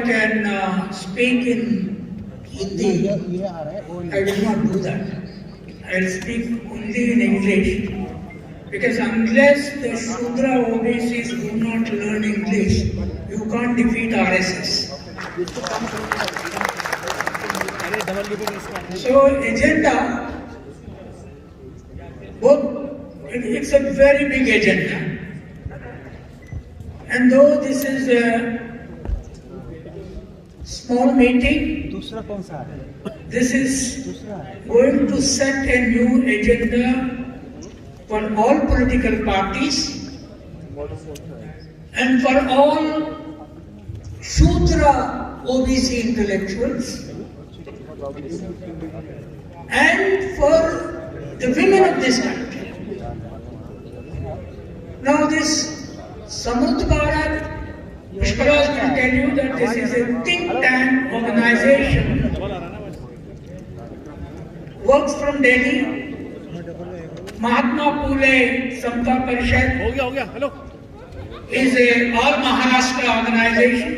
can speak in Hindi, I will not do that. I will speak only in English. Because unless the Shudra OBCs do not learn English, you can't defeat RSS. So agenda, it's a very big agenda. And though this is a small meeting, this is going to set a new agenda for all political parties and for all Shudra OBC intellectuals and for the women of this country. Now this Samruddha Bharat, Pushparaj will tell you that this is a think tank organization, works from Delhi. Mahatma Phule Samta Parishad is a all Maharashtra organization,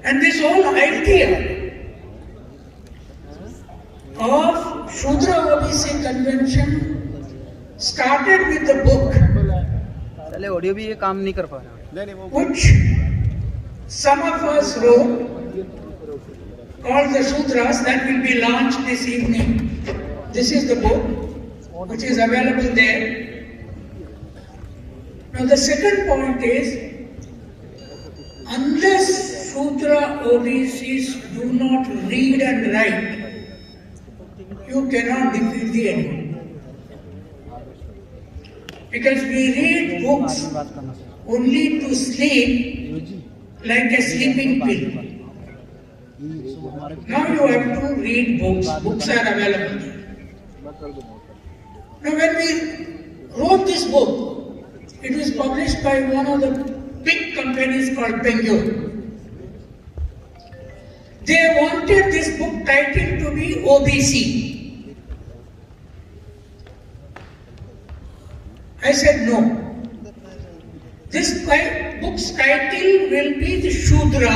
and this whole idea of Shudra OBC convention started with the book which some of us wrote called the Sutras, that will be launched this evening. This is the book which is available there. Now the second point is, unless Shudra OBCs do not read and write, you cannot defeat the enemy. Because we read books only to sleep like a sleeping pill. Now you have to read books. Books are available. Now when we wrote this book, it was published by one of the big companies called Penguin. They wanted this book title to be OBC. I said no. This book's title will be the Shudra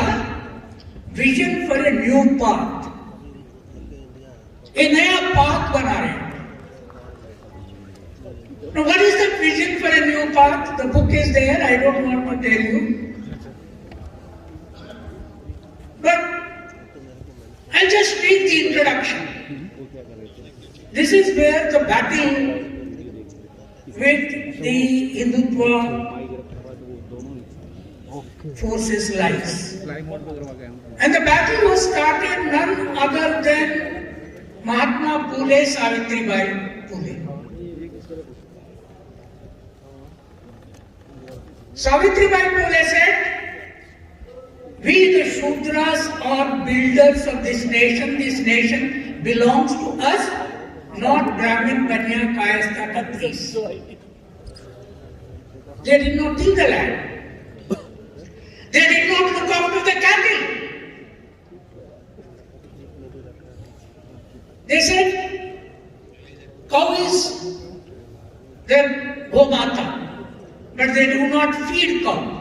Vision for a New Path. A naya path bana rahe. Now what is the vision for a new path? The book is there, I don't want to tell you. But I'll just read the introduction. This is where the battle with the Hindutva forces lies. And the battle was started none other than Mahatma Phule Savitribai Phule. Savitribai Phule said, we the Shudras are builders of this nation. This nation belongs to us, not Brahmin, Banya, Kayastha, Khatris. They did not till the land. They did not look after the cattle. They said, cow is their Gomata. But they do not feed cow.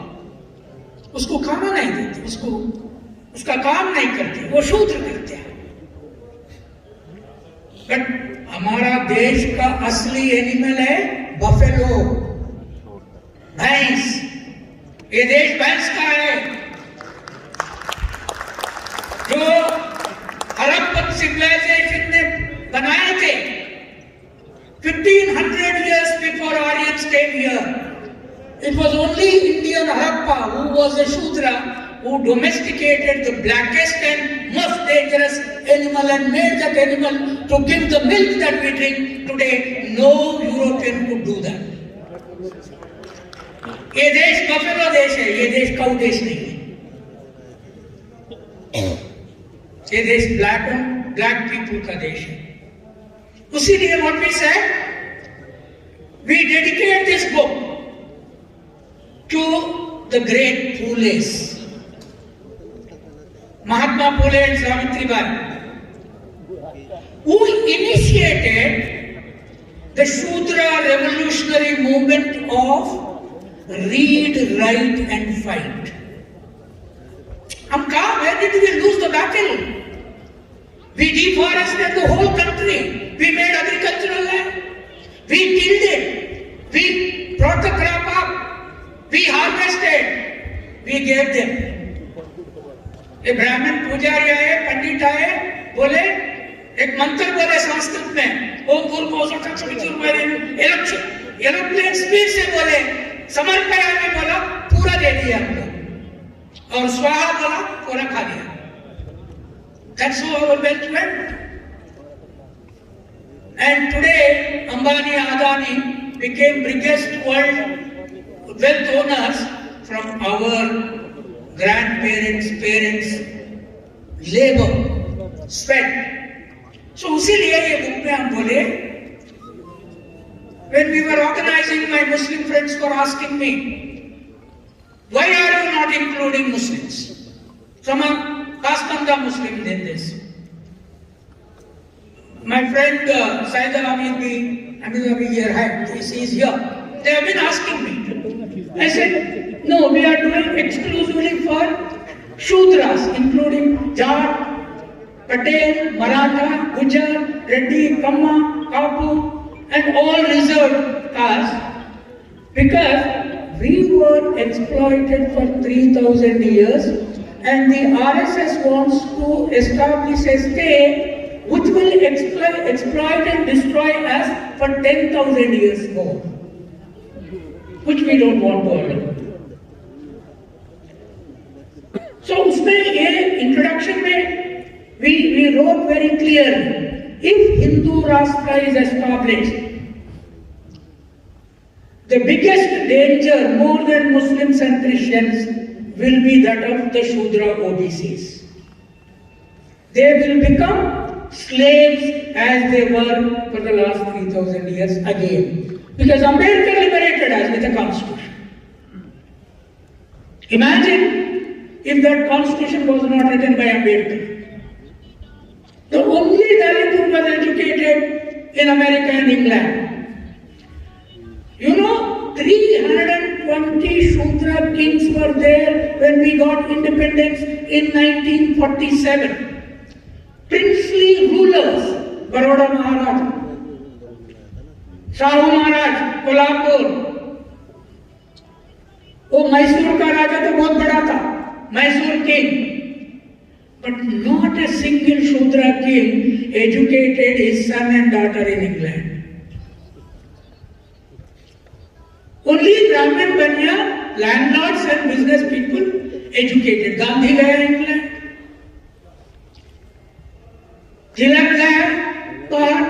उसको खाना नहीं देते, उसका काम नहीं करते, वो शूद्र करते हैं. बट हमारा देश का असली एनिमल है बफेलो, भैंस. ये देश भैंस का है. जो हड़प्पन सिविलाइजेशन ने बनाए थे 1500 years before Aryans came here. It was only Indian Harappa who was a Shudra who domesticated the blackest and most dangerous animal and made that animal to give the milk that we drink today. No European could do that. ये देश buffalo देश है, ये देश काऊ देश नहीं है. ये देश black people का देश है. उसीलिए what we said, we dedicate this book to the great Phules, Mahatma Phule and Savitribai, who initiated the Shudra revolutionary movement of read, write and fight. हम कहा, where did we lose the battle? We deforested the whole country. We made agricultural land. We tilled it. We brought the crop up. We harvested. We gave them. एक ब्राह्मण पुजारी आए, पंडित आए, बोले, एक मंत्र बोले संस्कृत में, ओम एरोप्लेन स्पीड से बोले, समर्पया में बोला, पूरा दे दिया हमको, और स्वाहा बोला, पूरा खा लिया. That's how our wealth went. And today, Ambani, Adani became biggest world wealth owners from our grandparents, parents, labor, sweat. So उसीलिए ये बुक में हम बोले, when we were organizing, my Muslim friends were asking me, why are you not including Muslims? Some Kastanga Muslims in this. My friend Said Hamid Abi here, he is here. They have been asking me. I said, no, we are doing exclusively for Shudras, including Jat, Patel, Maratha, Gujar, Reddy, Kamma, Kapu, and all reserved castes, because we were exploited for 3,000 years, and the RSS wants to establish a state which will exploit and destroy us for 10,000 years more, which we don't want to allow. So, उसमें ये introduction में we wrote very clearly, if Hindu Rashtra is established, the biggest danger, more than Muslims and Christians, will be that of the Shudra OBCs. They will become slaves as they were for the last 3,000 years again. Because Ambedkar liberated us with a constitution. Imagine if that constitution was not written by Ambedkar. The only Dalit who was educated in America and England. You know, 320 Shudra kings were there when we got independence in 1947. Princely rulers, Baroda Maharaj, Shahu Maharaj, Kolhapur. वो मैसूर का राजा तो बहुत बड़ा था, Mysore king. But not a single Shudra king educated his son and daughter in England. Only Brahmin Banya, landlords and business people educated. Gandhi gaya England, Tilak gaya, Bahar,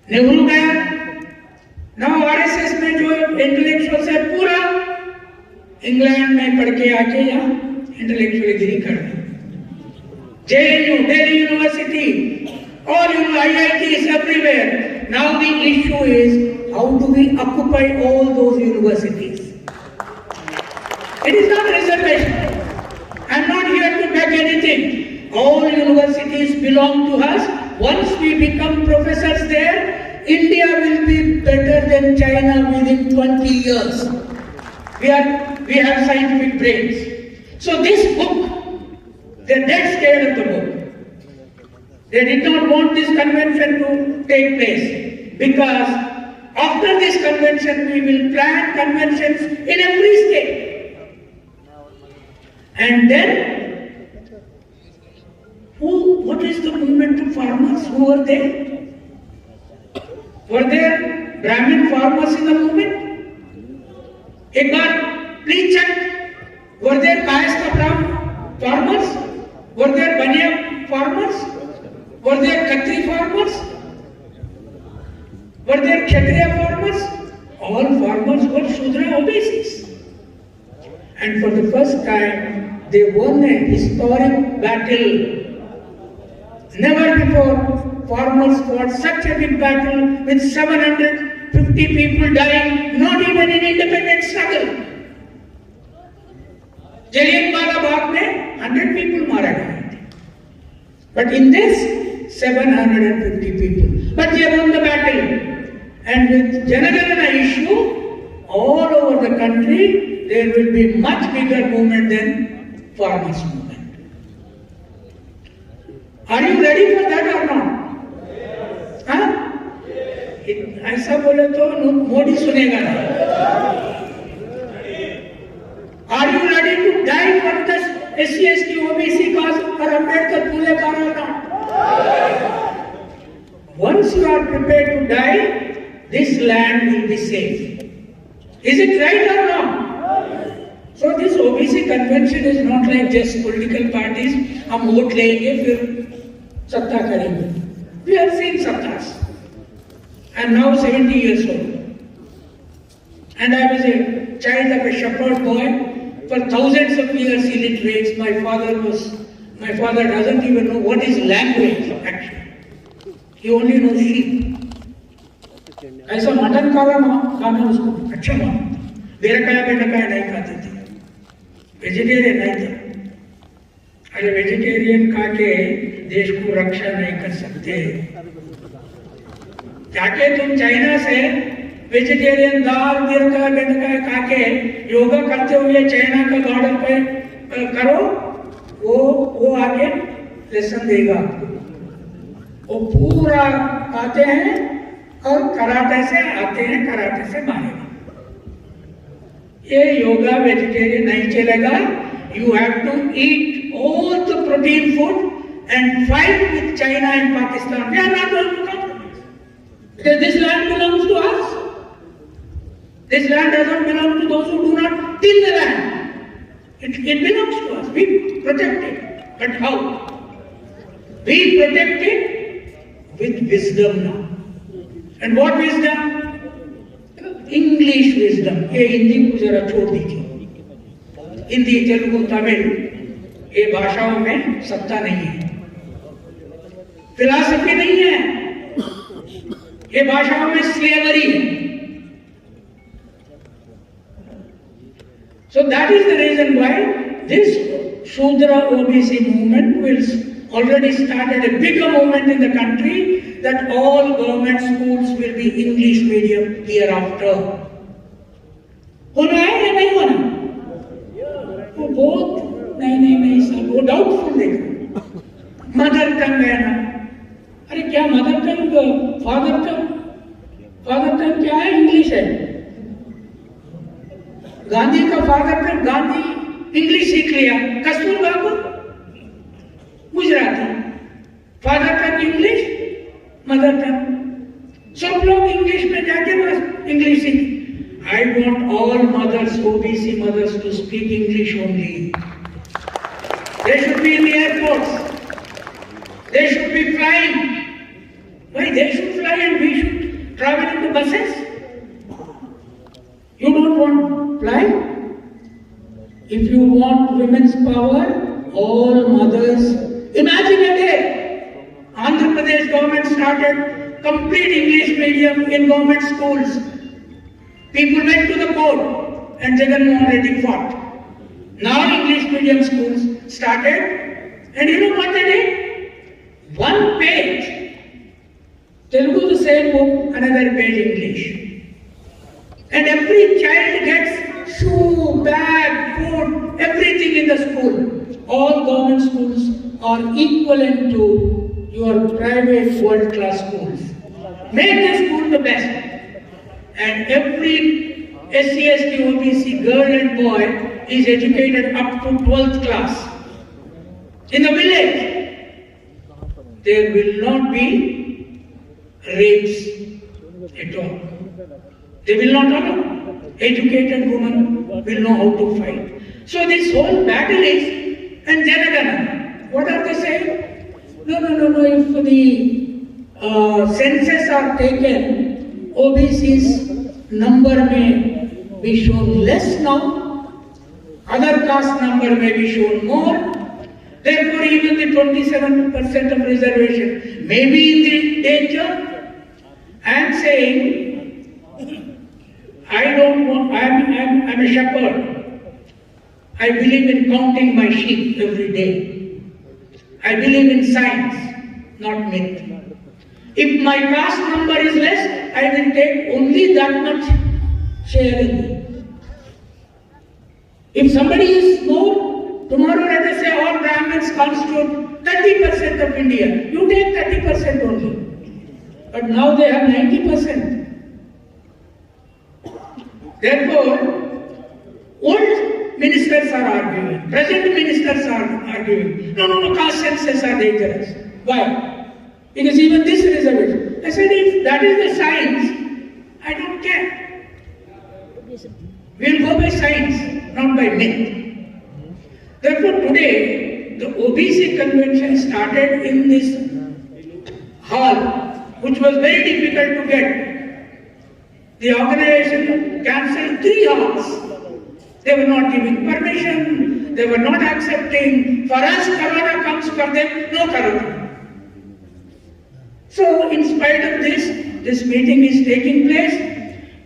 Nehru gaya. Now RSS में जो intellectuals है पूरा England में पढ़ के आके यहाँ intellectual गिरी कर रहे. JNU, Delhi University, all IITs everywhere. Now the issue is, how do we occupy all those universities? It is not a reservation. I am not here to beg anything. All universities belong to us. Once we become professors there, India will be better than China within 20 years. We have scientific brains. So this book, they are dead scared of the book. They did not want this convention to take place, because after this convention we will plan conventions in every state. And then, what is the movement of farmers? Who were there? Were there Brahmin farmers in the movement? एक बार please check. Were there Kayastha farmers? Were there Banya farmers? Were there Khatri farmers? Were there Kshatriya farmers? All farmers were Shudra OBCs. And for the first time, they won a historic battle. Never before farmers fought such a big battle with 750 people dying, not even in independent struggle. Jallianwala Bagh में 100 people मारा गए थे. But in this, 750 people. But they won the battle. And with Janagadana issue, all over the country, there will be much bigger movement than farmers movement. Are you ready for that or not? हाँ? ऐसा बोले तो मोदी सुनेगा नहीं. Are you ready to die for this SC, ST, OBC cause for Ambedkar, Phule cause or not? Once you are prepared to die, this land will be safe. Is it right or wrong? So this OBC convention is not like just political parties. हम vote लेंगे फिर सत्ता करेंगे. We have seen sattas. I am now 70 years old, and I was a child of a shepherd boy. For thousands of years he lit raids. My father doesn't even know what is language actually. He only knows sheep. ऐसा mutton खाना उसको अच्छा माना. बेरकाया बेटकाया नहीं खाते थे. Vegetarian नहीं थे. अरे वेजिटेरियन खा के देश को रक्षा नहीं कर सकते. जाके तुम चाइना से वेजिटेरियन दाल बेरकाया बेटकाया खा के योगा करते हुए चाइना का गार्डन पे करो. वो आके लेसन देगा. वो पूरा आते हैं और कराटे से आते हैं, कराटे से मारेगा. ये योगा वेजिटेरियन नहीं चलेगा. You have to eat all the protein food and fight with China and Pakistan. We are not going to compromise. Because this land belongs to us. This land doesn't belong to those who do not till the land. It belongs to us. We protect it. But how? We protect it with wisdom now. And what wisdom? English wisdom. ये हिंदी को जरा छोड़ दीजिए. हिंदी, तेलुगु, तमिल ये भाषाओं में सत्ता नहीं है. फिलॉसफी नहीं है. ये भाषाओं में स्लेवरी है. So that is the reason why this Shudra OBC movement will already started a bigger movement in the country that all government schools will be English medium hereafter. होना है या नहीं होना? वो बहुत नहीं सर, वो डाउटफुल देखा. मदर टंग है ना. अरे क्या मदर टंग, फादर टंग क्या है? इंग्लिश है. गांधी का फादर टंग, गांधी इंग्लिश सीख लिया. कस्तूरबा को गुजराती. फादर टंग इंग्लिश, मदर टंग. सब लोग इंग्लिश में जाके बस इंग्लिश सीख. I want all mothers, OBC mothers, to speak English only. They should be in the airports. They should be flying. Why they should fly and we should travel in the buses? You don't want fly? If you want women's power, all mothers. Imagine a day. Andhra Pradesh government started complete English medium in government schools. People went to the court and Jagan Mohan Reddy fought. Now English medium schools started, and you know what they did? One page Telugu the same book, another page English. And every child gets shoe, bag, food, everything in the school. All government schools are equivalent to your private world-class schools. Make the school the best. And every SC, ST, OBC girl and boy is educated up to 12th class. In the village, there will not be rapes at all. They will not allow. Educated women will know how to fight. So this whole battle is, and Janagana, what are they saying? No, if the census are taken, OBC's number may be shown less now, other caste number may be shown more. Therefore, even the 27% of reservation may be in the danger. I am saying, I'm a shepherd. I believe in counting my sheep every day. I believe in science, not myth. If my caste number is less, I will take only that much share in it. If somebody is more, Tomorrow, let us say all Brahmins constitute 30% of India. You take 30% only. But now they have 90%. Therefore, old ministers are arguing, present ministers are arguing. No, caste census are dangerous. Why? Because even this reservation. I said, if that is the science, I don't care. We'll go by science, not by myth. Therefore, today, the OBC convention started in this hall, which was very difficult to get. The organization cancelled 3 halls. They were not giving permission, they were not accepting. For us, Corona comes, for them, no Corona. So, in spite of this meeting is taking place.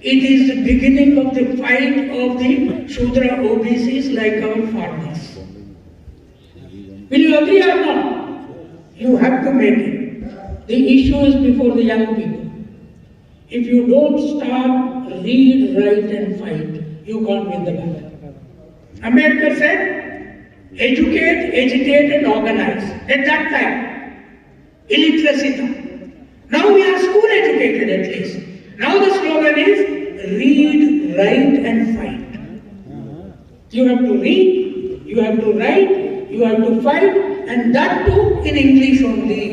It is the beginning of the fight of the Shudra OBCs like our farmers. Will you agree or not? You have to make it. The issue is before the young people. If you don't start, read, write and fight, you can't win the battle. Ambedkar said, educate, agitate and organize. At that time, illiteracy. Now we are school educated at least. Now the slogan is, read, write and fight. You have to read, you have to write, you have to fight, and that too in English only.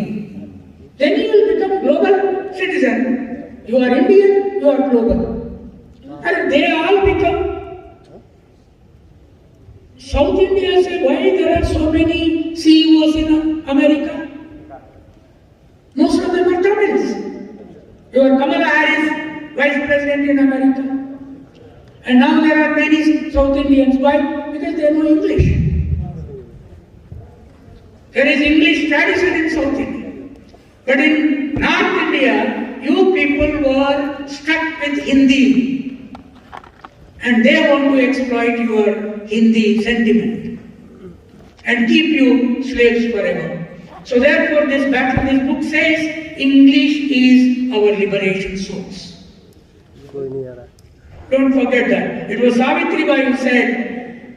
Then you will become global citizen. You are Indian, you are global. And they all become. South India say, why there are so many CEOs in America? Most of them are Tamils. Your Kamala Harris, Vice President in America. And now there are many South Indians. Why? Because they know English. There is English tradition in South India. But in North India, you people were stuck with Hindi. And they want to exploit your Hindi sentiment and keep you slaves forever. So therefore this battle, this book says, English is our liberation source. Don't forget that. It was Savitri Bai who said,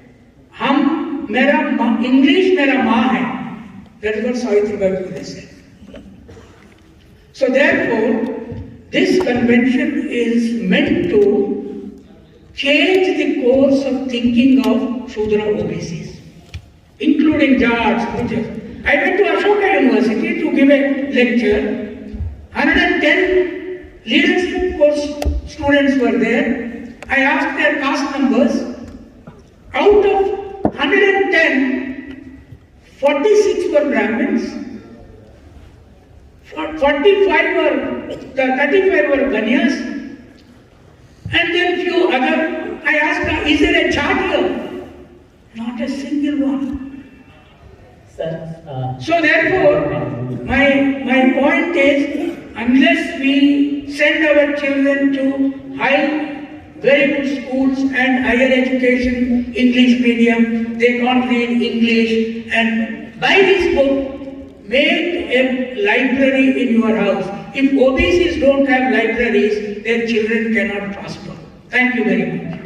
English mera maa hai. That is what Savitri Bai said. So therefore, this convention is meant to change the course of thinking of Shudra OBCs, including George. I went to Ashoka University to give a lecture. 110 leadership course students were there. I asked their caste numbers. Out of 110, 46 were Brahmins, 35 were Banyas, and then few other. I asked, is there a chart here? Not a single one. So therefore, my point is, unless we send our children to very good schools and higher education, English medium, they can't read English, and buy this book. Make a library in your house. If OBCs don't have libraries, their children cannot prosper. Thank you very much.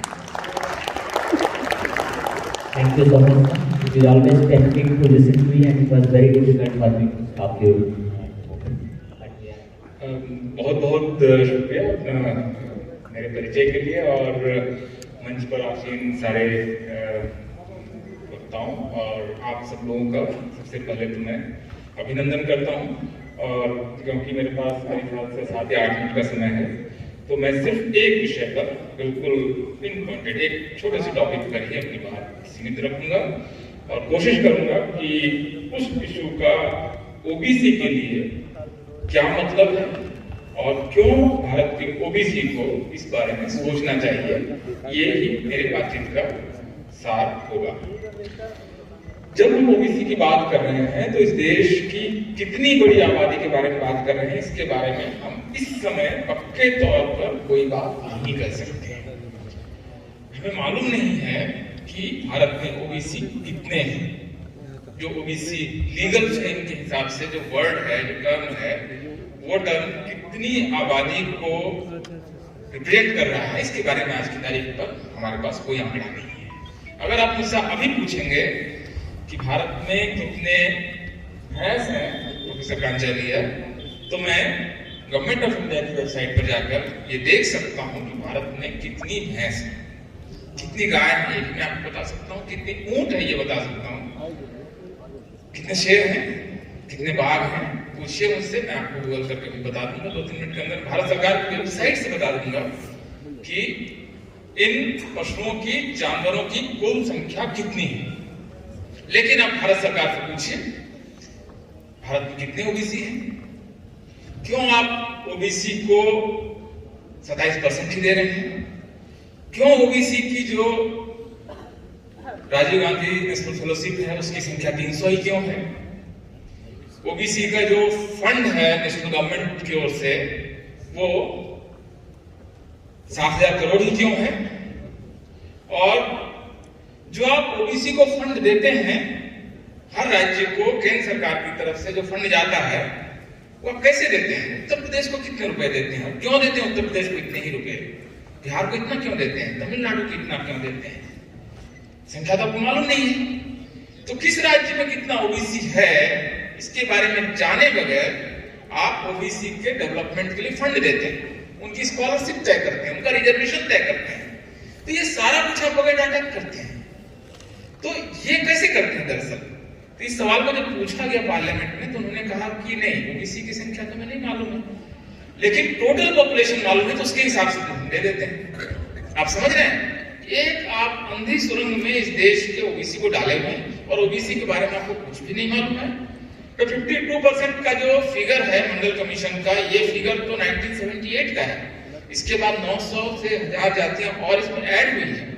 Thank you so much. It is always tempting to listen to you, and it was very difficult for me to stop you. बहुत शुक्रिया मेरे परिचय के लिए और मंच पर आसीन सारे वक्ताओं और आप सब लोगों का सबसे पहले तो मैं अभिनंदन करता हूं। और क्योंकि मेरे पास मेरे ख्याल से 7 या 8 मिनट का समय है, तो मैं सिर्फ एक विषय पर बिल्कुल पिन पॉइंटेड एक छोटे से टॉपिक पर ही अपनी बात सीमित रखूंगा और कोशिश करूंगा कि उस इशू का ओबीसी के लिए क्या मतलब है और क्यों भारत के ओबीसी को इस बारे में सोचना चाहिए, ये ही मेरे बातचीत का सार होगा। जब हम ओबीसी की बात कर रहे हैं तो इस देश की कितनी बड़ी आबादी के बारे में बात कर रहे हैं, इसके बारे में हम इस समय पक्के तौर पर कोई बात नहीं कर सकते। हमें मालूम नहीं है कि भारत में ओबीसी कितने हैं। जो ओबीसी लीगल फ्रेम के हिसाब से जो वर्ड है, जो टर्म है, वो टर्म कितनी आबादी को रिप्रेजेंट कर रहा है, इसके बारे में आज की तारीख पर हमारे पास कोई आंकड़ा नहीं है। अगर आप मुझसे अभी पूछेंगे कि भारत में कितने भैंस हैं, प्रोफेसर कांचाली है, तो मैं गवर्नमेंट ऑफ इंडिया की वेबसाइट पर जाकर ये देख सकता हूँ कि भारत में कितनी भैंस है, कितनी गाय है, ये भी मैं आपको बता सकता हूँ, कितनी ऊंट है ये बता सकता हूँ, कितने शेर हैं, कितने बाघ हैं। पूछिए मुझसे, मैं आपको गूगल करके भी बता दूंगा 2-3 मिनट के अंदर, भारत सरकार की वेबसाइट से बता दूंगा कि इन पशुओं की, जानवरों की कुल संख्या कितनी है। लेकिन आप भारत सरकार से पूछिए, भारत में कितने ओबीसी हैं? क्यों आप ओबीसी को 27% ही दे रहे हैं? क्यों ओबीसी की जो राजीव गांधी नेशनल फेलोशिप है उसकी संख्या 300 ही क्यों है? ओबीसी का जो फंड है नेशनल गवर्नमेंट की ओर से वो 7,000 करोड़ ही क्यों है? और जो आप ओबीसी को फंड देते हैं, हर राज्य को केंद्र सरकार की तरफ से जो फंड जाता है वो आप कैसे देते हैं? उत्तर प्रदेश को कितने रुपए देते हैं? क्यों देते हैं उत्तर प्रदेश को इतने ही रुपए? बिहार को इतना क्यों देते हैं? तमिलनाडु को इतना क्यों देते हैं? संख्या तो आपको मालूम नहीं है। तो किस राज्य में कितना ओबीसी है इसके बारे में जाने बगैर आप ओबीसी के डेवलपमेंट के लिए फंड देते हैं, उनकी स्कॉलरशिप तय करते हैं, उनका रिजर्वेशन तय करते हैं। तो ये सारा कुछ आप बगैर डाटा करते हैं। तो ये कैसे करते हैं दरअसल? तो इस सवाल को जब पूछा गया पार्लियामेंट में तो उन्होंने कहा कि नहीं, ओबीसी की संख्या तो हमें नहीं मालूम है, लेकिन टोटल पॉपुलेशन मालूम है, तो उसके हिसाब से हम दे देते हैं। आप समझ रहे हैं? एक आप अंधी सुरंग में इस देश के ओबीसी को डाले हुए हैं और ओबीसी के बारे में आपको कुछ भी नहीं मालूम है। तो 52% का जो फिगर है मंडल कमीशन का, ये फिगर तो 1978 का है। इसके बाद 900 से 1000 जातियां और इसमें ऐड हुई है।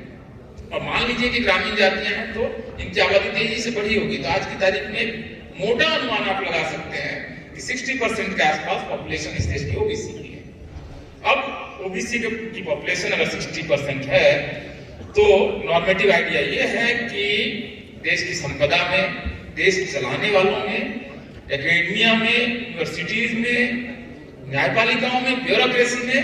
और मान लीजिए कि ग्रामीण जातियां हैं तो इनकी आबादी तेजी से बढ़ी होगी। तो आज की तारीख में मोटा अनुमान आप लगा सकते हैं कि 60% के आसपास पॉपुलेशन इस देश की ओबीसी की है। अब ओबीसी की पॉपुलेशन अगर 60% है तो नॉर्मेटिव आइडिया ये है कि देश की संपदा में, देश चलाने वालों में, एकेडमिया में, यूनिवर्सिटीज में, न्यायपालिकाओं में, ब्यूरोक्रेसी में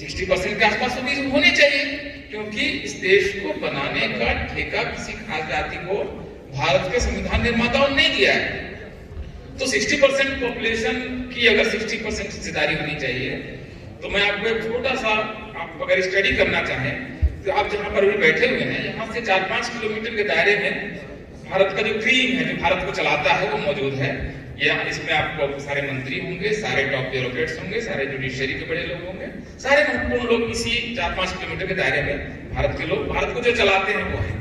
60% के आसपास ओबीसी होने चाहिए, क्योंकि इस देश को बनाने का ठेका किसी खास जाति को भारत के संविधान निर्माताओं ने नहीं दिया है। तो 60% पॉपुलेशन की अगर 60% हिस्सेदारी होनी चाहिए, तो मैं आपको एक छोटा सा, आप अगर स्टडी करना चाहें तो आप जहां पर भी बैठे हुए हैं, यहाँ से 4-5 किलोमीटर के दायरे में भारत का जो क्रीम है, जो भारत को चलाता है, वो मौजूद है। इसमें आपको सारे मंत्री होंगे, सारे टॉप ब्यूरोक्रेट्स होंगे, सारे जुडिशियरी के बड़े लोग होंगे, सारे महत्वपूर्ण लोग इसी 4-5 किलोमीटर के दायरे में भारत के लोग, भारत को जो चलाते हैं वो है।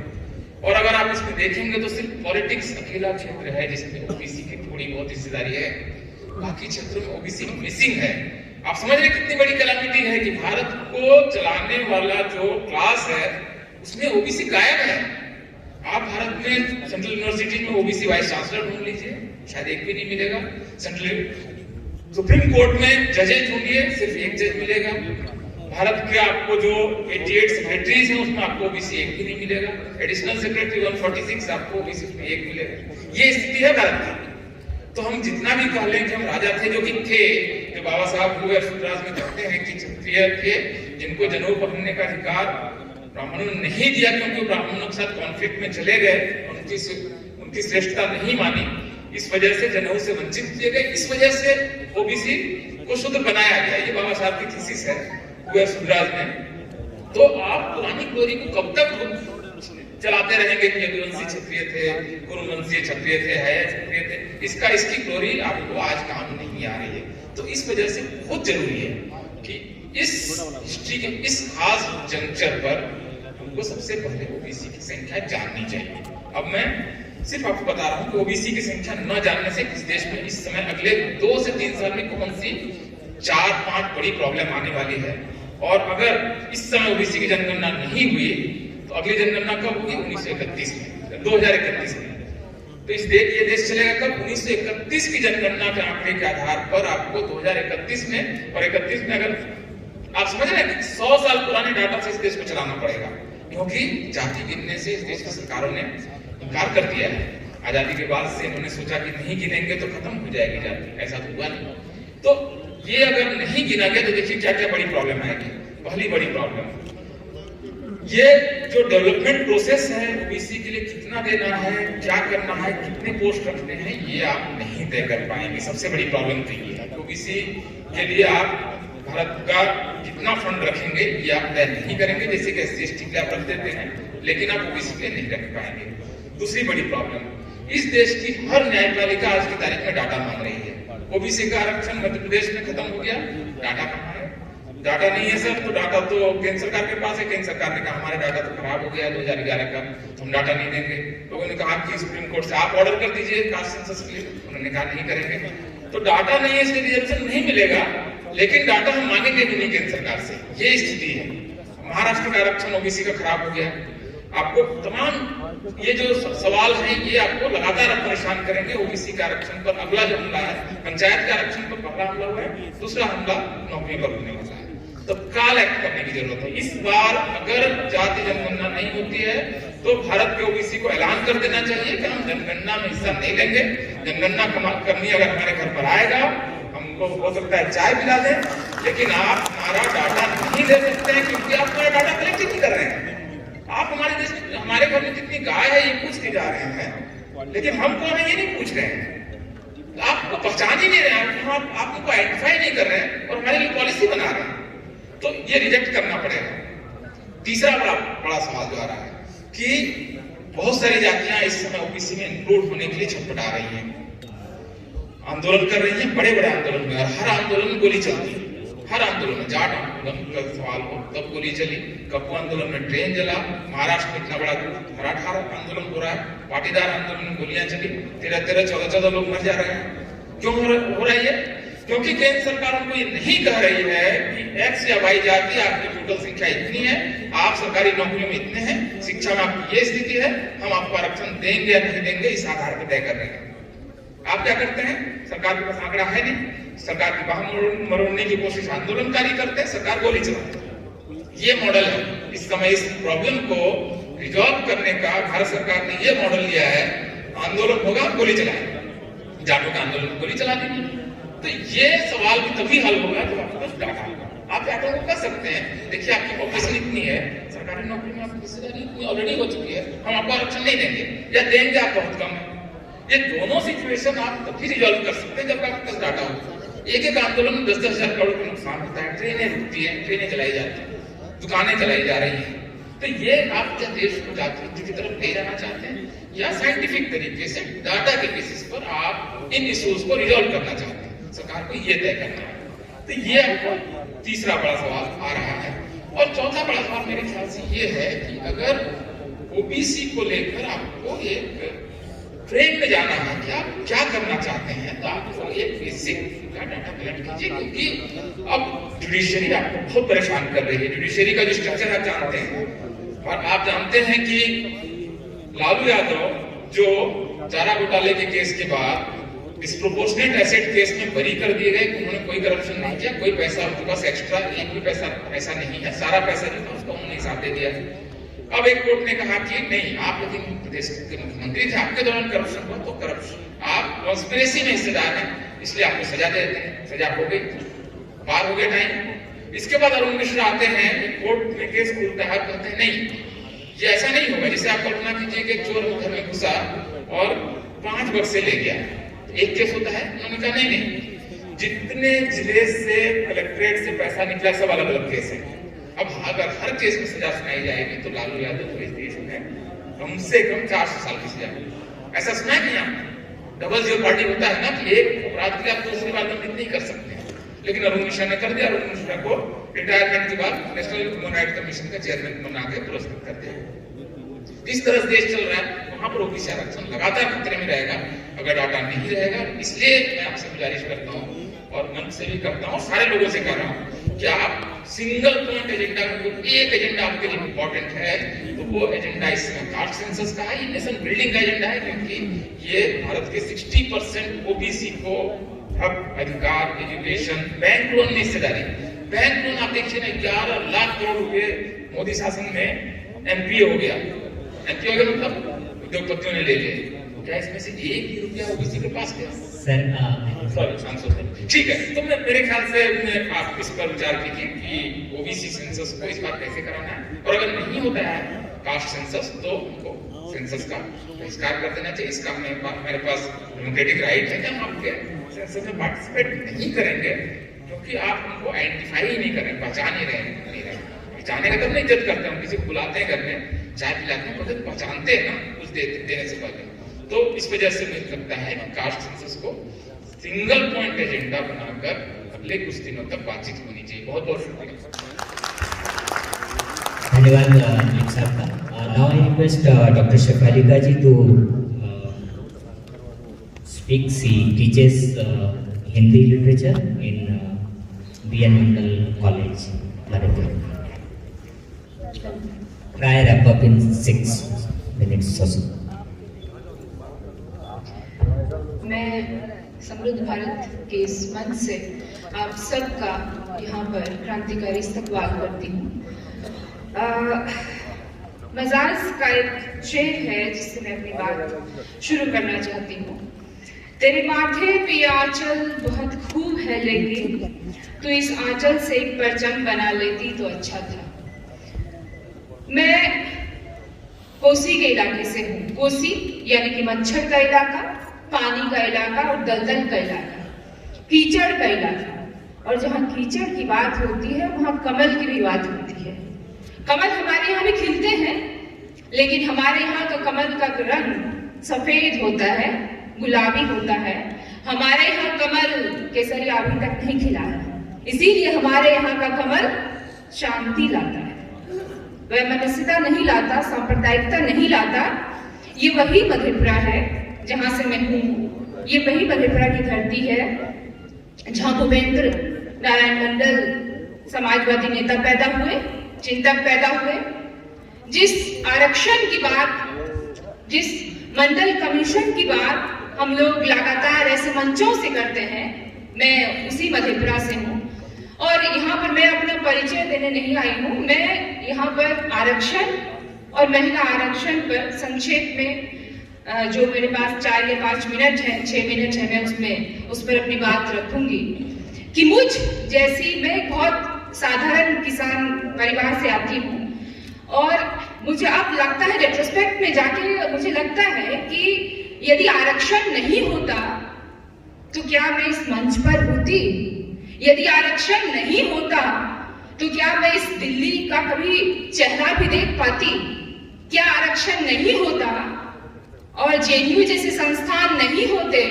और अगर आप इसमें देखेंगे तो सिर्फ पॉलिटिक्स अकेला क्षेत्र है जिसमें ओबीसी की थोड़ी बहुत हिस्सेदारी है, बाकी क्षेत्रों में ओबीसी मिसिंग है। आप समझ रहे कितनी बड़ी कैलामिटी है कि भारत को चलाने वाला जो क्लास है उसमें ओबीसी गायब है। आप भारत में सेंट्रल यूनिवर्सिटी में ओबीसी वाइस चांसलर ढूंढ लीजिए, शायद एक भी नहीं मिलेगा। सेंट्रल सुप्रीम कोर्ट में जजेस ढूंढिए, सिर्फ एक जज मिलेगा। भारत के आपको जो 88 सेक्रेटरीज हैं उसमें आपको ओबीसी एक भी नहीं मिलेगा। एडिशनल सेक्रेटरी 146 आपको ओबीसी में एक मिलेगा। ये स्थिति है भारत की। तो हम जितना भी कह लें कि हम राजा थे, जो कि थे, जो बाबा साहब हुए सूत्रास में कहते हैं कि क्षत्रिय थे जिनको जनेऊ पहनने का अधिकार ब्राह्मणों ने नहीं दिया, क्योंकि ब्राह्मणों के साथ कॉन्फ्लिक्ट में चले गए, उनकी श्रेष्ठता नहीं मानी, इस वजह से जनेऊ से वंचित किए गए, इस वजह से ओबीसी को शूद्र बनाया गया। ये बाबा साहब की थीसिस है हुए सूत्रास में। तो आप पुरानी ग्लोरी को कब तक चलाते रहेंगे कि यदुवंशी क्षत्रिय थे, कुरुवंशी क्षत्रिय थे, है क्षत्रिय थे? इसकी ग्लोरी आपको आज काम नहीं आ रही है। तो इस वजह से बहुत जरूरी है कि इस हिस्ट्री के इस खास जंक्चर पर हमको सबसे पहले ओबीसी की संख्या जाननी चाहिए। अब मैं सिर्फ आपको बता रहा हूं कि ओबीसी की संख्या न जानने से इस देश में इस समय अगले 2 से 3 साल में कौन सी 4-5 बड़ी प्रॉब्लम आने वाली है। और अगर इस समय ओबीसी की जनगणना नहीं हुई तो अगली जनगणना कब होगी? 1931 में, 2031 में। तो ये देश चलेगा कब? 1931 की जनगणना के आंकड़े के आधार पर आपको 2031 में, और 31 में अगर आप समझ रहे हैं 100 साल पुराने डाटा से इस देश को चलाना पड़ेगा, क्योंकि जाति गिनने से इस देश की सरकारों ने इनकार कर दिया है। आजादी के बाद से इन्होंने सोचा कि नहीं गिनेंगे तो खत्म हो जाएगी जाति, ऐसा तो हुआ नहीं। तो ये अगर नहीं गिना गया तो देखिए क्या क्या बड़ी प्रॉब्लम आएगी। पहली बड़ी प्रॉब्लम, ये जो डेवलपमेंट प्रोसेस है ओबीसी के लिए कितना देना है, क्या करना है, कितने पोस्ट रखने हैं, ये आप नहीं तय कर पाएंगे। सबसे बड़ी प्रॉब्लम तो ये है। ओबीसी के लिए आप भारत का कितना फंड रखेंगे ये आप तय नहीं करेंगे, जैसे कि SC/ST के आप रख देते हैं, लेकिन आप ओबीसी के नहीं रख पाएंगे। दूसरी बड़ी प्रॉब्लम, इस देश की हर न्यायपालिका आज की तारीख में डाटा मांग रही है। ओबीसी का आरक्षण मध्य प्रदेश में खत्म हो गया, डाटा कहाँ है? डाटा नहीं है सर, तो डाटा तो केंद्र सरकार के पास है। केंद्र सरकार ने कहा हमारा डाटा तो खराब हो गया 2011 का, हम डाटा नहीं देंगे। लोगों ने कहा कि सुप्रीम कोर्ट से आप ऑर्डर कर दीजिए कास्ट सेंसस के लिए, उन्होंने कहा नहीं करेंगे। तो डाटा नहीं है इसलिए रिजर्वेशन नहीं मिलेगा, लेकिन डाटा हम मांगेंगे भी नहीं केंद्र सरकार से। ये स्थिति है। महाराष्ट्र का आरक्षण ओबीसी का खराब हो गया। आपको तमाम ये जो सवाल हैं ये आपको लगातार आप परेशान करेंगे। ओबीसी का आरक्षण पर अगला जो हमला है, पंचायत के आरक्षण पर पहला हमला हुआ है, दूसरा हमला नौकरी पर होने वाला है। तत्काल एक्ट करने की जरूरत है। इस बार अगर जाति जनगणना नहीं होती है तो भारत के ओबीसी को ऐलान कर देना चाहिए कि हम जनगणना में हिस्सा नहीं लेंगे। जनगणना कर्मी अगर हमारे घर पर आएगा, हमको हो सकता है चाय पिला दें, लेकिन आप हमारा डाटा नहीं ले सकते हैं, क्योंकि आप हमारा डाटा कलेक्ट नहीं कर रहे हैं। आप हमारे देश में, हमारे घर में कितनी गाय है ये पूछ के जा रहे हैं, लेकिन हम कौन है ये नहीं पूछ रहे हैं। आपको पहचान ही नहीं रहे हैं, आप आपको आइडेंटिफाई नहीं कर रहे हैं और हमारे लिए पॉलिसी बना रहे हैं, तो ये रिजेक्ट करना पड़ेगा। तीसरा बड़ा सवाल जो आ रहा है कि बहुत सारी जातियां इस समय ओबीसी में इंक्लूड होने के लिए छटपटा रही हैं, आंदोलन कर रही हैं, बड़े बड़े आंदोलन में, और हर आंदोलन में गोली चलती है। हर आंदोलन में, जाट आंदोलन का सवाल हो तब गोली चली, कप्पू आंदोलन में ट्रेन जला, महाराष्ट्र में इतना बड़ा मराठा आंदोलन हो रहा है, पाटीदार आंदोलन में गोलियां चली, 13-13, 14-14 लोग मर जा रहे हैं। क्यों हो रही है? क्योंकि केंद्र सरकार उनको ये नहीं कह रही है कि X या Y जाति आपकी टोटल संख्या इतनी है, आप सरकारी नौकरियों में इतने हैं, शिक्षा में आपकी ये स्थिति है, हम आपको आरक्षण देंगे या नहीं देंगे इस आधार पर तय कर रहे हैं। आप क्या करते हैं? सरकार के पास आंकड़ा है नहीं, सरकार की बाह मरोड़ने की कोशिश आंदोलनकारी करते हैं, सरकार गोली चलाती है। ये मॉडल है। इस समय इस प्रॉब्लम को रिजॉल्व करने का भारत सरकार ने ये मॉडल लिया है, आंदोलन होगा गोली चलाएंगे, जाटों का आंदोलन गोली चला देंगे। तो ये सवाल भी तभी हल होगा जब आपके पास डाटा होगा। आप डाटा को कर सकते हैं। देखिए आपकी पॉपुलेशन इतनी है, सरकारी नौकरी में आपकी हिस्सेदारी इतनी ऑलरेडी हो चुकी है, हम आपको आरक्षण नहीं देंगे या देंगे आप बहुत कम है। ये दोनों सिचुएशन आप तभी रिजॉल्व कर सकते हैं जब आपके पास डाटा होगा। एक आंदोलन में 10-10 हजार करोड़ का नुकसान होता है, ट्रेनें रुकती है, ट्रेनें चलाई जाती है, दुकानें चलाई जा रही है। तो ये आप क्या देश को जाति की तरफ ले जाना चाहते हैं, या साइंटिफिक तरीके से डाटा के बेसिस पर आप इन इश्यूज को रिजॉल्व करना चाहते हैं? सरकार को ये तय करना है। तो ये आपको तीसरा बड़ा सवाल आ रहा है। और चौथा बड़ा सवाल मेरे ख्याल से ये है कि अगर ओबीसी को लेकर आपको एक फ्रेम में जाना है कि आप क्या करना चाहते हैं, तो आपको एक बेसिक का डाटा कलेक्ट कीजिए, क्योंकि अब जुडिशरी आपको बहुत परेशान कर रही है। जुडिशरी का जो स्ट्रक्चर आप जानते हैं, और आप जानते हैं कि लालू यादव जो चारा घोटाले के केस के बाद डिस्प्रोपोर्शनेट एसेट केस में बरी कर दिए गए, उन्होंने कोई करप्शन नहीं किया, कोई पैसा उनके पास एक्स्ट्रा एक भी पैसा ऐसा नहीं है, सारा पैसा जो था उसका उन्होंने हिसाब दे दिया है। अब एक कोर्ट ने कहा कि नहीं, आप यदि प्रदेश के मुख्यमंत्री थे, आपके दौरान करप्शन हुआ, तो करप्शन आप कॉन्स्पिरेसी में हिस्सेदार हैं, इसलिए आपको सजा दे देते हैं। सजा हो गई, पार हो गया टाइम। इसके बाद अरुण मिश्रा आते हैं, कोर्ट में केस खुलता है, कहते हैं नहीं ये ऐसा नहीं होगा। जैसे आप कल्पना कीजिए कि चोर घर में घुसा और 5 बक्से ले गया, एक केस होता है। उन्होंने कहा नहीं, जितने जिले से कलेक्ट्रेट से पैसा निकला सब अलग अलग केस है। अब अगर हर केस में सजा सुनाई जाएगी तो लालू यादव को इस देश में कम से कम 400 साल की सजा। ऐसा सुना है कि यहाँ डबल जीरो पार्टी होता है ना, कि एक अपराध के लिए आप दूसरी बार दंडित नहीं कर सकते, लेकिन अरुण मिश्रा ने कर दिया। अरुण मिश्रा को रिटायरमेंट के बाद नेशनल ह्यूमन राइट कमीशन का चेयरमैन बना के पुरस्कृत कर दिया। जिस तरह से देश चल रहा है वहां पर ओबीसी आरक्षण लगातार खतरे में रहेगा अगर डाटा नहीं रहेगा। इसलिए मैं आपसे गुजारिश करता हूँ और मंच से भी करता हूँ, सारे लोगों से कह रहा हूँ कि आप सिंगल पॉइंट एजेंडा में एक एजेंडा आपके लिए इंपॉर्टेंट है, तो वो एजेंडा इस समय कास्ट सेंसस का है, ये नेशन बिल्डिंग का एजेंडा है, क्योंकि ये भारत के 60% ओबीसी को हक, अधिकार, एजुकेशन, बैंक लोन में हिस्सेदारी। बैंक लोन आप देखिए ना, 11 लाख करोड़ रुपए मोदी शासन में एमपीओ हो गया। एमपीओ हो गया मतलब उद्योगपतियों ने ले लिया। क्या इसमें से एक भी रुपया ओबीसी के पास गया? सर सॉरी, ठीक है। तो मेरे ख्याल से आप इस पर विचार कीजिए कि ओबीसी सेंसस को इस बार कैसे कराना है, और अगर नहीं होता है कास्ट सेंसस तो उनको सेंसस का बहिष्कार कर देना चाहिए। इसका मेरे पास डेमोक्रेटिक राइट है कि हम आपके सेंसस में पार्टिसिपेट नहीं करेंगे, क्योंकि आप उनको आइडेंटिफाई ही नहीं करें, पहचान ही नहीं रहे। पहचाने का तब नहीं जज करते, हम किसी को बुलाते हैं घर में, चाय पिलाते हैं, तो पहचानते हैं ना कुछ देने से पहले। तो इस वजह से मुझे लगता है कि कास्ट सेंसस को सिंगल पॉइंट एजेंडा बनाकर अगले कुछ दिनों तक बातचीत होनी चाहिए। बहुत बहुत शुक्रिया। धन्यवाद मलिक साहब का। Now I request doctor Shefalika ji to speak. She teaches Hindi literature in BN Mandal College, Madhepur. Try wrap up in 6 minutes or so. मैं समृद्ध भारत के इस मंच से आप सबका यहाँ पर क्रांतिकारी इस्तकबाल करती हूँ। मजाज का एक शेर है जिससे मैं अपनी बात शुरू करना चाहती हूँ। तेरे माथे पे आंचल बहुत खूब है, लेकिन तू इस आंचल से एक परचम बना लेती तो अच्छा था। मैं कोसी के इलाके से हूँ। कोसी यानी कि मच्छर का इलाका, पानी का इलाका और दलदल का इलाका, कीचड़ का इलाका। और जहाँ कीचड़ की बात होती है वहाँ कमल की भी बात होती है। कमल हमारे यहाँ भी खिलते हैं, लेकिन हमारे यहाँ का कमल का रंग सफेद होता है, गुलाबी होता है। हमारे यहाँ कमल केसरिया अभी तक नहीं खिला है, इसीलिए हमारे यहाँ का कमल शांति लाता है, वैमनस्यता नहीं लाता, सांप्रदायिकता नहीं लाता। ये वही मधेपुरा है जहाँ से मैं हूँ। ये वही मधेपुरा की धरती है जहाँ भूपेंद्र नारायण मंडल समाजवादी नेता पैदा हुए, चिंतक पैदा हुए। जिस आरक्षण की बात, जिस मंडल कमीशन की बात हम लोग लगातार ऐसे मंचों से करते हैं, मैं उसी मधेपुरा से हूँ। और यहाँ पर मैं अपना परिचय देने नहीं आई हूँ। मैं यहाँ पर आरक्षण और महिला आरक्षण पर संक्षेप में जो मेरे पास 4 या 5 मिनट है, 6 मिनट है, मैं उस पर अपनी बात रखूंगी कि मुझ जैसी, मैं एक बहुत साधारण किसान परिवार से आती हूँ, और मुझे अब लगता है रेट्रोस्पेक्ट में जाके मुझे लगता है कि यदि आरक्षण नहीं होता तो क्या मैं इस मंच पर होती? यदि आरक्षण नहीं होता तो क्या मैं इस दिल्ली का कभी चेहरा भी देख पाती? क्या आरक्षण नहीं होता और जेएनयू जैसे संस्थान नहीं होते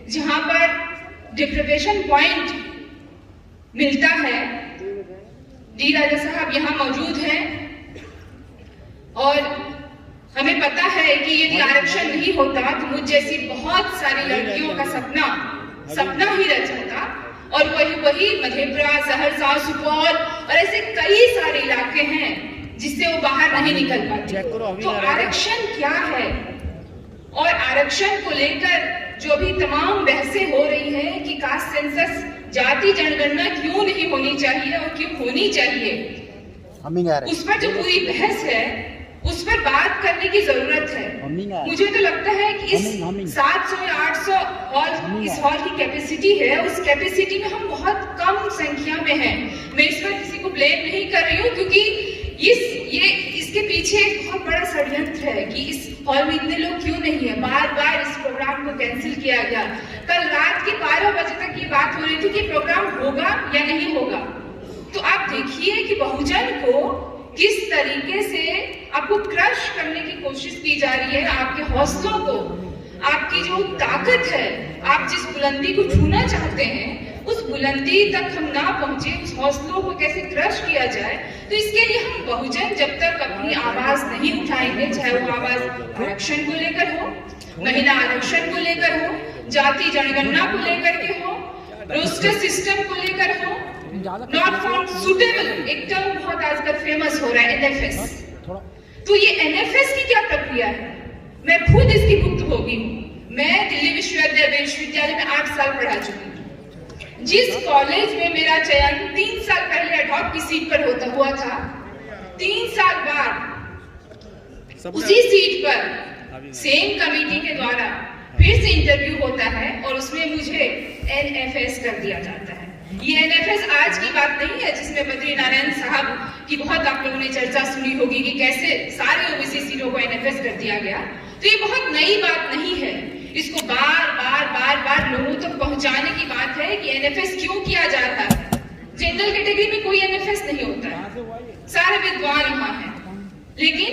जहां पर डिप्रिवेशन पॉइंट मिलता है? डी राजा साहब यहाँ मौजूद हैं और हमें पता है कि यदि आरक्षण नहीं होता तो मुझ जैसी बहुत सारी लड़कियों का सपना ही रह जाता। और वही मधेपुरा, सहरसा, सुपौल और ऐसे कई सारे इलाके हैं जिससे वो बाहर नहीं निकल पाते। तो आरक्षण क्या है, और आरक्षण को लेकर जो भी तमाम बहसें हो रही हैं कि कास्ट सेंसस, जाति जनगणना क्यों नहीं होनी चाहिए और क्यों होनी चाहिए, उस पर जो पूरी बहस है उस पर बात करने की जरूरत है। मुझे तो लगता है कि इस 700 या 800 हॉल, इस हॉल की कैपेसिटी है, उस कैपेसिटी में हम बहुत कम संख्या में हैं। मैं इस पर किसी को ब्लेम नहीं कर रही हूँ, क्योंकि इसके पीछे एक बहुत बड़ा षड्यंत्र है कि इस हॉल में इतने लोग क्यों नहीं है। बार बार इस प्रोग्राम को कैंसिल किया गया। कल रात के 12 बजे तक ये बात हो रही थी कि प्रोग्राम होगा या नहीं होगा। तो आप देखिए कि बहुजन को किस तरीके से आपको क्रश करने की कोशिश की जा रही है। आपके हौसलों को, आपकी जो ताकत है, आप जिस बुलंदी को छूना चाहते हैं उस बुलंदी तक हम ना पहुंचे, उस हौसलों को कैसे क्रश किया जाए। तो इसके लिए हम बहुजन जब तक अपनी आवाज नहीं उठाएंगे, चाहे वो आवाज आरक्षण को लेकर हो, महिला आरक्षण को लेकर हो, जाति जनगणना को लेकर के हो, रोस्टर सिस्टम को लेकर हो, नॉट फाउंड सुटेबल, एक टर्म बहुत आजकल फेमस हो रहा है, एनएफएस। तो ये एनएफएस की क्या प्रक्रिया है? मैं खुद इसकी भुक्तभोगी हूँ। मैं दिल्ली विश्वविद्यालय में 8 साल पढ़ा चुकी हूँ। जिस कॉलेज में मेरा चयन 3 साल पहले एडहॉक की सीट पर हुआ था, 3 साल बाद उसी सीट पर सेम कमेटी के द्वारा फिर से इंटरव्यू होता है और उसमें मुझे NFS कर दिया जाता है। ये NFS आज की बात नहीं है, जिसमें बद्री नारायण साहब की बहुत आप लोगों ने चर्चा सुनी होगी कि कैसे सारे ओबीसी सीटों को NFS कर दिया गया। तो ये बहुत नई बात नहीं है, इसको बार बार लोगों तक पहुंचाने की बात है कि NFS क्यों किया जा रहा है। जनरल कैटेगरी में कोई NFS नहीं होता है, सारे विद्वान यहाँ हैं, लेकिन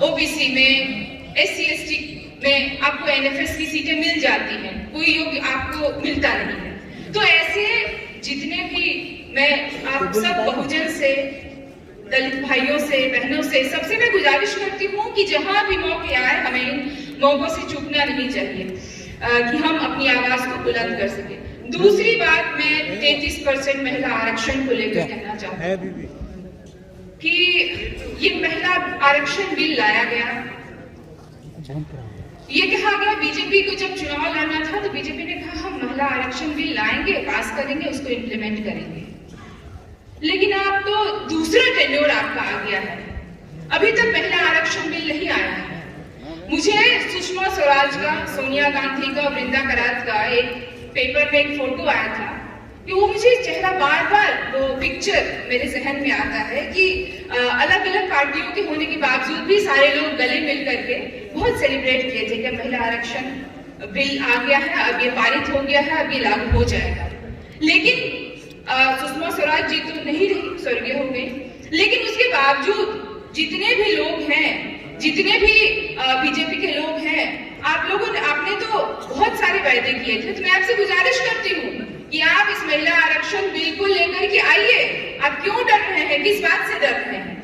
ओबीसी में SC/ST में आपको NFS की सीटें मिल जाती हैं, कोई योग्य आपको मिलता नहीं है। तो ऐसे जितने भी, मैं आप सब बहुजन से, दलित भाइयों से, बहनों से, सबसे मैं गुजारिश करती हूँ कि जहां भी मौके आए हमें इन मौकों से चूकना नहीं चाहिए कि हम अपनी आवाज को बुलंद कर सके। दूसरी बात, मैं 33% महिला आरक्षण को लेकर कहना चाहूँ कि ये महिला आरक्षण बिल लाया गया, ये कहा गया बीजेपी को जब चुनाव लड़ना था तो बीजेपी ने कहा हम महिला आरक्षण बिल लाएंगे, पास करेंगे, उसको इम्प्लीमेंट करेंगे। लेकिन आप तो दूसरा टेन्योर आपका आ गया है, अभी तक महिला आरक्षण बिल नहीं आया है। मुझे सुषमा स्वराज का, सोनिया गांधी का, वृंदा करात का एक पेपर में एक फोटो आया था कि वो मुझे चेहरा बार वो पिक्चर मेरे जहन में आता है कि अलग अलग पार्टियों के होने के बावजूद भी सारे लोग गले मिल करके बहुत सेलिब्रेट किए थे कि महिला आरक्षण बिल आ गया है, अब ये पारित हो गया है, अब ये लागू हो जाएगा। लेकिन सुषमा स्वराज जी तो नहीं रही, स्वर्गीय हो गई, लेकिन उसके बावजूद जितने भी लोग हैं, जितने भी बीजेपी के लोग हैं, आप लोगों ने, आपने तो बहुत सारे वायदे किए थे। तो मैं आपसे गुजारिश करती हूँ कि आप इस महिला आरक्षण बिल को लेकर के आइए। आप क्यों डर रहे हैं, किस बात से डर रहे हैं?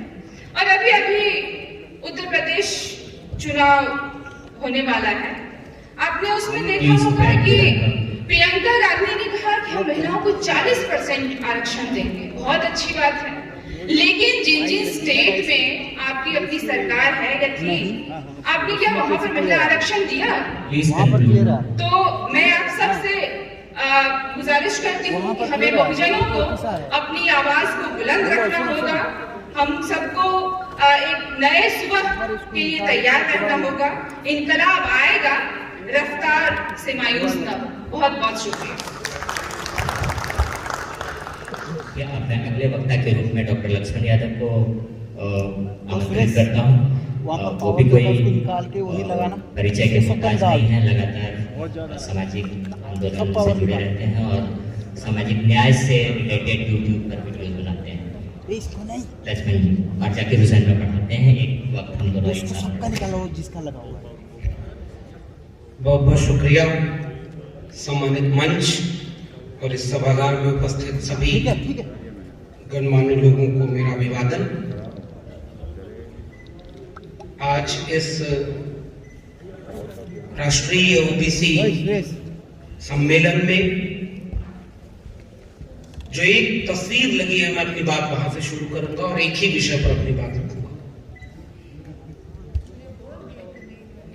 और अभी उत्तर प्रदेश चुनाव होने वाला है, आपने उसमें देखा होगा कि प्रियंका गांधी ने कहा कि हम महिलाओं को 40% आरक्षण देंगे, बहुत अच्छी बात है। लेकिन जिन जिन स्टेट में आपकी अपनी सरकार है या थी, आपने क्या वहां पर महिला आरक्षण दिया? तो मैं आप सबसे गुजारिश करती हूँ कि हमें बहुजनों को अपनी आवाज को बुलंद रखना होगा, हम सबको एक नए सुबह के लिए तैयार रहना होगा। इनकलाब आएगा, रफ्तार से मायूस न हो। बहुत बहुत शुक्रिया। मैं अगले वक्ता के रूप में डॉक्टर लक्ष्मण यादव को आमंत्रित करता हूँ। वो भी कोई परिचय के मोहताज नहीं है, लगातार सामाजिक आंदोलन से जुड़े रहते हैं और सामाजिक न्याय से रिलेटेड यूट्यूब पर वीडियोस बनाते हैं। लक्ष्मण जी और जाकिर हुसैन में पढ़ाते हैं, एक वक्त हम दोनों एक साथ। जिसका लगा हुआ है। बहुत बहुत शुक्रिया सम्मानित मंच और इस सभागार में उपस्थित सभी गणमान्य लोगों को मेरा अभिवादन। आज इस राष्ट्रीय ओबीसी सम्मेलन में जो एक तस्वीर लगी है, मैं अपनी बात वहां से शुरू करूंगा और एक ही विषय पर अपनी बात रखूंगा।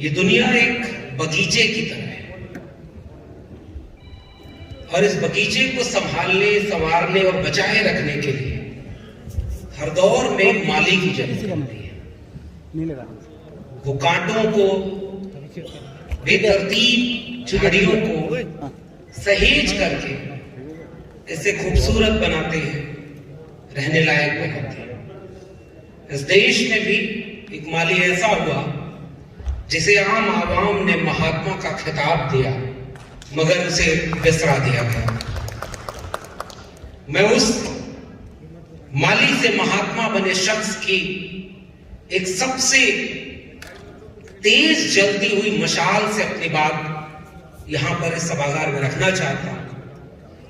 ये दुनिया एक बगीचे की तरह है और इस बगीचे को संभालने, संवारने और बचाए रखने के लिए हर दौर में माली की जरूरत होती है। वो कांटों को, बेतरतीब झाड़ियों को सहेज करके इसे खूबसूरत बनाते हैं, रहने लायक बनाते हैं। इस देश में भी एक माली ऐसा हुआ जिसे आम आवाम ने महात्मा का खिताब दिया, मगर उसे बिसरा दिया गया। मैं उस माली से महात्मा बने शख्स की एक सबसे तेज जलती हुई मशाल से अपनी बात यहां पर इस सभागार में रखना चाहता हूं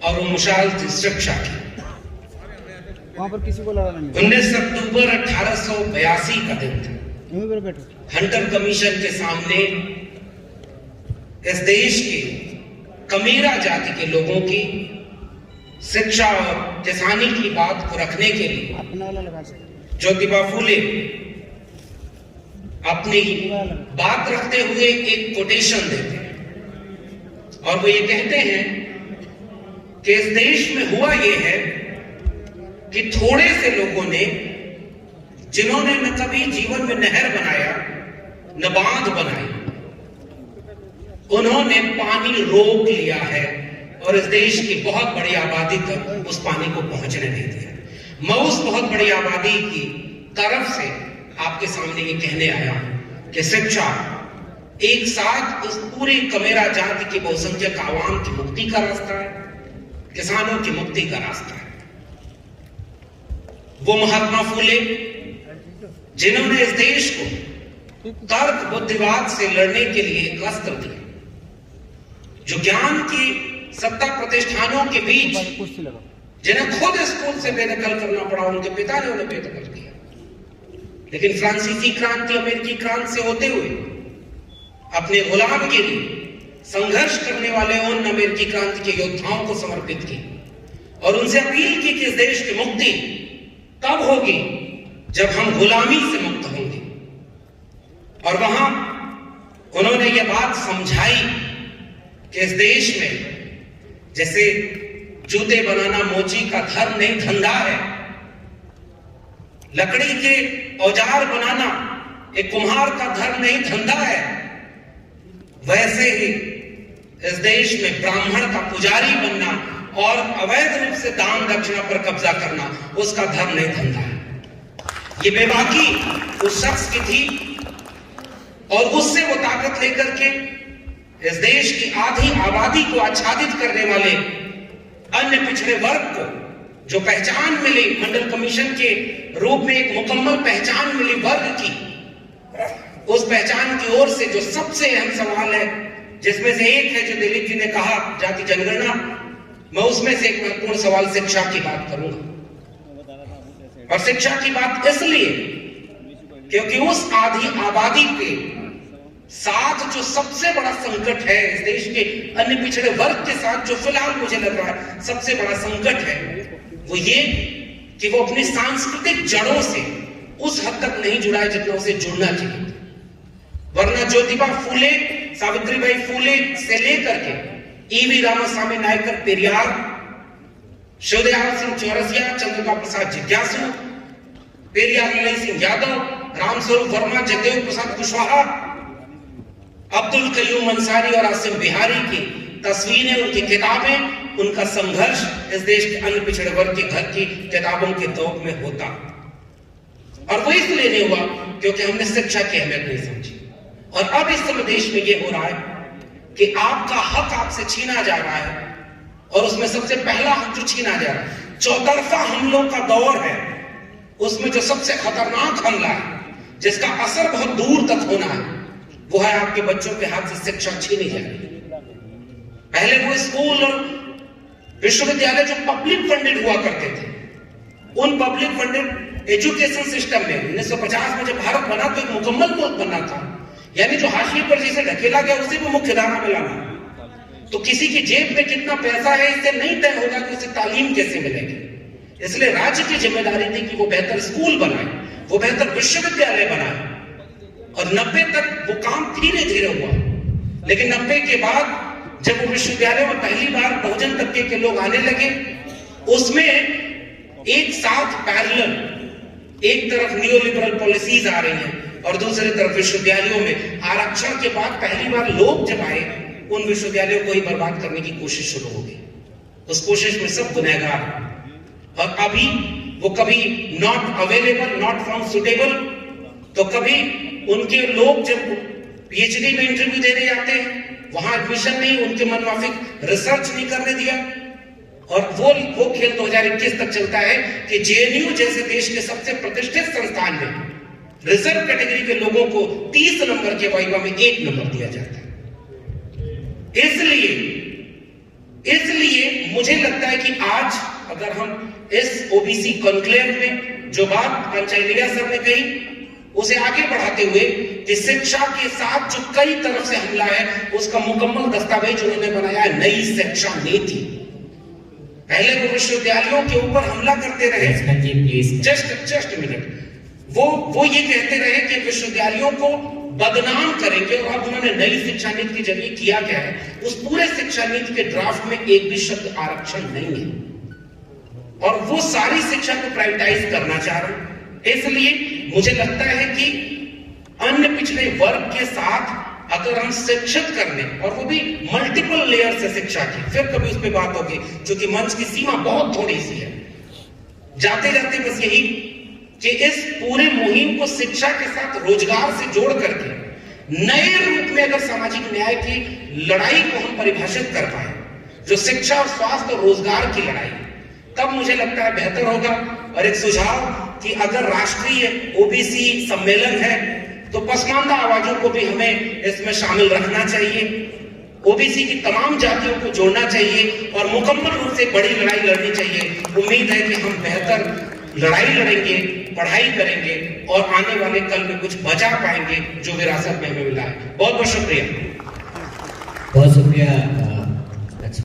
और वो मशाल थी शिक्षा की। वहां पर किसी को लड़ाना नहीं। 19 अक्टूबर 1882 का दिन था। हंटर कमीशन के सामने इस देश के कमीरा जाति के लोगों की शिक्षा और किसानी की बात को रखने के लिए ज्योतिबा फूले अपनी बात रखते हुए एक कोटेशन देते हैं और वो ये कहते हैं कि इस देश में हुआ ये है कि थोड़े से लोगों ने, जिन्होंने न कभी जीवन में नहर बनाया, न बांध बनाई, उन्होंने पानी रोक लिया है और इस देश की बहुत बड़ी आबादी तक उस पानी को पहुंचने नहीं दिया। मैं उस बहुत बड़ी आबादी की तरफ से आपके सामने ये कहने आया हूं कि शिक्षा एक साथ उस पूरी कमेरा जाति की बहुसंख्यक आवाम की मुक्ति का रास्ता है, किसानों की मुक्ति का रास्ता है। वो महात्मा फूले जिन्होंने इस देश को तर्क बुद्धिवाद से लड़ने के लिए एक अस्त्र दिया, जो ज्ञान की सत्ता प्रतिष्ठानों के बीच जिन्हें खुद स्कूल से बेदखल करना पड़ा, उनके पिता ने उन्हें बेदखल किया। लेकिन फ्रांसीसी क्रांति, अमेरिकी क्रांति से होते हुए अपने गुलामगिरी संघर्ष करने वाले उन अमेरिकी क्रांति के योद्धाओं को समर्पित की और उनसे अपील की कि इस देश की मुक्ति तब होगी जब हम गुलामी से मुक्त होंगे। और वहां उन्होंने यह बात समझाई कि इस देश में जैसे जूते बनाना मोची का धर्म नहीं धंधा है, लकड़ी के औजार बनाना एक कुम्हार का धर्म नहीं धंधा है, वैसे ही इस देश में ब्राह्मण का पुजारी बनना और अवैध रूप से दान दक्षिणा पर कब्जा करना उसका धर्म नहीं धंधा है। ये बेबाकी उस शख्स की थी और उससे वो ताकत लेकर के इस देश की आधी आबादी को आच्छादित करने वाले अन्य पिछड़े वर्ग को जो पहचान मिली, मंडल कमीशन के रूप में एक मुकम्मल पहचान मिली वर्ग की, उस पहचान की ओर से जो सबसे अहम सवाल है, जिसमें से एक है जो दिलीप जी ने कहा जाति जनगणना, मैं उसमें से एक महत्वपूर्ण सवाल शिक्षा की बात करूंगा। और शिक्षा की बात इसलिए क्योंकि उस आधी आबादी के साथ जो सबसे बड़ा संकट है इस देश के अन्य पिछड़े वर्ग के साथ, जो फिलहाल मुझे लग रहा है सबसे बड़ा संकट है, वो ये कि वो अपनी सांस्कृतिक जड़ों से उस हद तक नहीं जुड़ा है जितना उसे जुड़ना चाहिए। वरना ज्योतिबा फूले, सावित्रीबाई फूले से लेकर के ईवी रामास्वामी नायकर पेरियार, शिवदयाल सिंह चौरसिया, चंद्रिका प्रसाद जिज्ञासु, पेरियार मलई सिंह यादव, रामस्वरूप वर्मा, जगदेव प्रसाद कुशवाहा, अब्दुल कयूम अंसारी और आसिम बिहारी की तस्वीरें, उनकी किताबें, उनका संघर्ष इस देश के अन्य पिछड़े वर्ग के घर की किताबों के तौक में होता। और वो इसलिए नहीं हुआ क्योंकि हमने शिक्षा की अहमियत नहीं समझी। और अब इस समय देश में ये हो रहा है कि आपका हक आपसे छीना जा रहा है, और उसमें सबसे पहला हक जो छीना जा रहा है, चौतरफा हमलों का दौर है, उसमें जो सबसे खतरनाक हमला है, जिसका असर बहुत दूर तक होना है, वो है आपके बच्चों के हाथ से शिक्षा छीनी जाएगी। पहले वो स्कूल और विश्वविद्यालय जो पब्लिक फंडेड हुआ करते थे, उन पब्लिक फंडेड एजुकेशन सिस्टम में 1950 में जब भारत बना तो एक मुकम्मल मुल्क बना था, यानी जो हाशिए पर जिसे ढकेला गया उसे भी मुख्य धारा में लाना। तो किसी की जेब में कितना पैसा है इससे नहीं तय होगा कि उसे तालीम कैसे मिलेगी। इसलिए राज्य की जिम्मेदारी थी कि वो बेहतर स्कूल बनाए, वो बेहतर विश्वविद्यालय बनाए। और 90 तक वो काम धीरे धीरे हुआ, लेकिन 90 के बाद जब वो विश्वविद्यालय में पहली बार बहुजन तबके के लोग आने लगे, उसमें एक साथ पैरेलल एक तरफ नियोलिबरल पॉलिसीज आ रही हैं और दूसरी तरफ विश्वविद्यालयों में आरक्षण के बाद पहली बार लोग जब आए, उन विश्वविद्यालयों को ही बर्बाद करने की कोशिश शुरू हो गई। उस कोशिश में सब गुनहगार। और अभी वो कभी not available, not found suitable, तो कभी उनके लोग जब पीएचडी में इंटरव्यू देने जाते हैं, वहां एडमिशन नहीं, उनके मनमाफिक रिसर्च नहीं करने दिया। और वो खेल 2021 तक चलता है कि जेएनयू जैसे देश के सबसे प्रतिष्ठित संस्थान में रिजर्व कैटेगरी के लोगों को 30 नंबर के वाइवा में 1 नंबर दिया जाता है। इसलिए मुझे लगता है कि आज अगर हम इस ओबीसी कॉन्क्लेव में जो बात पंचायलिया सर ने कही, उसे आगे बढ़ाते हुए कि शिक्षा के साथ जो कई तरफ से हमला है, उसका मुकम्मल दस्तावेज उन्होंने बनाया है नई शिक्षा नीति। पहले वो विश्वविद्यालयों के ऊपर हमला करते रहे, जस्ट मिनट, वो ये कहते रहे कि विश्वविद्यालयों को बदनाम करेंगे, और अब उन्होंने नई शिक्षा नीति के जरिए किया क्या है, उस पूरे शिक्षा नीति के ड्राफ्ट में एक भी शब्द आरक्षण नहीं है, और वो सारी शिक्षा को प्राइवेटाइज करना चाह रहे हैं। इसलिए मुझे लगता है कि अन्य पिछड़े वर्ग के साथ अगर हम शिक्षित करने, और वो भी मल्टीपल लेयर से शिक्षा की, फिर कभी उस पर बात होगी, क्योंकि मंच की सीमा बहुत थोड़ी सी है। जाते जाते बस यही कि इस पूरे मुहिम को शिक्षा के साथ रोजगार से जोड़ करके नए रूप में अगर सामाजिक न्याय की लड़ाई को हम परिभाषित कर पाए, जो शिक्षा और स्वास्थ्य और रोजगार की लड़ाई, तब मुझे लगता है बेहतर होगा। और एक सुझाव कि अगर राष्ट्रीय ओबीसी सम्मेलन है तो पसमानदा आवाजों को भी हमें इसमें शामिल रखना चाहिए, ओबीसी की तमाम जातियों को जोड़ना चाहिए और मुकम्मल रूप से बड़ी लड़ाई लड़नी चाहिए। उम्मीद है कि हम बेहतर लड़ाई लड़ेंगे, पढ़ाई करेंगे और आने वाले कल में कुछ बचा पाएंगे जो विरासत में हमें मिला है। बहुत बहुत शुक्रिया। बहुत शुक्रिया